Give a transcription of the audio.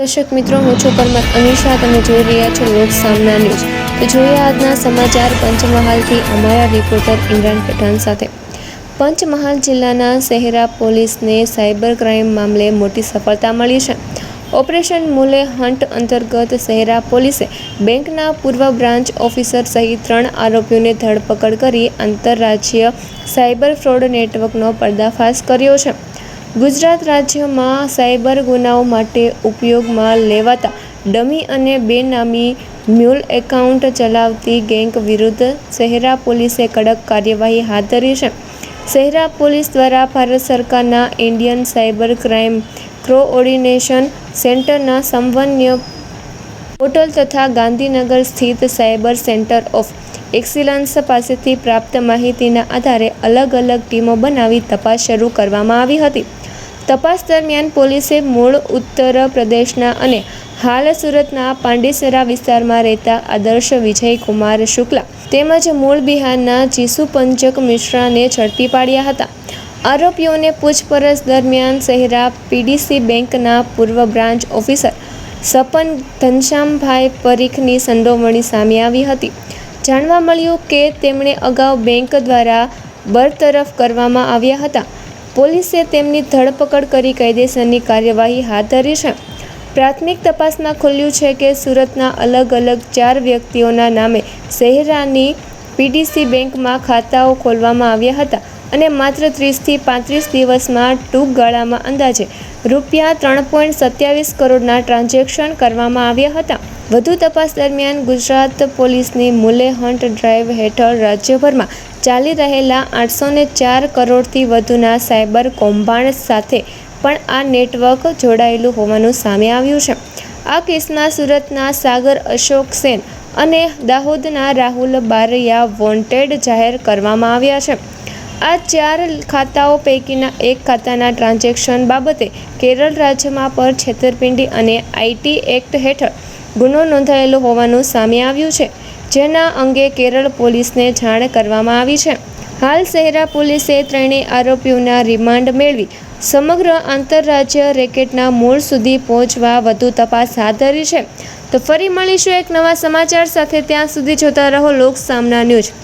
દર્શક મિત્રો, હું છું પરમાર અનિશા. તમે જોઈ રહ્યા છો લોક સામના ન્યૂઝ. તો જોઈએ આજના સમાચાર પંચમહાલથી અમારા રિપોર્ટર ઇમરાન પઠાણ સાથે. પંચમહાલ જિલ્લાના શહેરા પોલીસને સાયબર ક્રાઇમ મામલે મોટી સફળતા મળી છે. ઓપરેશન મૂલે હન્ટ અંતર્ગત શહેરા પોલીસે બેંકના પૂર્વ બ્રાન્ચ ઓફિસર સહિત 3 આરોપીઓને ધરપકડ કરી આંતરરાજ્ય સાયબર ફ્રોડ નેટવર્કનો પર્દાફાશ કર્યો છે. ગુજરાત રાજ્યમાં સાયબર ગુનાઓ માટે ઉપયોગમાં લેવાતા ડમી અને બેનામી મ્યુલ એકાઉન્ટ ચલાવતી ગેંગ વિરુદ્ધ શહેરા પોલીસે કડક કાર્યવાહી હાથ ધરી છે. શહેરા પોલીસ દ્વારા ભારત સરકારના ઇન્ડિયન સાયબર ક્રાઇમ કોઓર્ડિનેશન સેન્ટરના સમન્વય પોર્ટલ તથા ગાંધીનગર સ્થિત સાયબર સેન્ટર ઓફ એક્સિલન્સ પાસેથી પ્રાપ્ત માહિતીના આધારે અલગ અલગ ટીમો બનાવી તપાસ શરૂ કરવામાં આવી હતી. તપાસ દરમિયાન પોલીસે મૂળ ઉત્તર પ્રદેશના અને હાલ સુરતના પાંડેસરા વિસ્તારમાં રહેતા આદર્શ વિજયકુમાર શુક્લા તેમજ મૂળ બિહારના જીસુ પંચક મિશ્રાને ઝડપી પાડ્યા હતા. આરોપીઓને પૂછપરછ દરમિયાન શહેરા પીડીસી બેંકના પૂર્વ બ્રાન્ચ ઓફિસર સપન ઘનશ્યામભાઈ પરીખની સંડોવણી સામે આવી હતી. જાણવા મળ્યું કે તેમણે અગાઉ બેંક દ્વારા બરતરફ કરવામાં આવ્યા હતા. પોલીસે તેમની ધરપકડ કરી કાયદેસરની કાર્યવાહી હાથ ધરી છે. પ્રાથમિક તપાસમાં ખુલ્યું છે કે સુરતના અલગ અલગ 4 વ્યક્તિઓના નામે શહેરાની પીડીસી બેંકમાં ખાતાઓ ખોલવામાં આવ્યા હતા અને માત્ર 30 થી 35 દિવસમાં ટૂંક ગાળામાં અંદાજે રૂપિયા 3.27 કરોડના ટ્રાન્ઝેક્શન કરવામાં આવ્યા હતા. વધુ તપાસ દરમિયાન ગુજરાત પોલીસની મૂલે હન્ટ ડ્રાઈવ હેઠળ રાજ્યભરમાં ચાલી રહેલા 804 કરોડથી વધુના સાયબર કૌભાંડ સાથે પણ આ નેટવર્ક જોડાયેલું હોવાનું સામે આવ્યું છે. આ કેસમાં સુરતના સાગર અશોક સેન અને દાહોદના રાહુલ બારૈયા વોન્ટેડ જાહેર કરવામાં આવ્યા છે. આ 4 ખાતાઓ પૈકીના એક ખાતાના ટ્રાન્ઝેક્શન બાબતે કેરળ રાજ્યમાં પર છેતરપિંડી અને આઈટી એક્ટ હેઠળ ગુનો નોંધાયેલો હોવાનું સામે આવ્યું છે, જેના અંગે કેરળ પોલીસને જાણ કરવામાં આવી છે. હાલ શહેરા પોલીસે ત્રણેય આરોપીઓના રિમાન્ડ મેળવી સમગ્ર આંતરરાજ્ય રેકેટના મૂળ સુધી પહોંચવા વધુ તપાસ હાથ ધરી છે. તો ફરી મળીશું એક નવા સમાચાર સાથે. ત્યાં સુધી જોતા રહો લોક સામના ન્યૂઝ.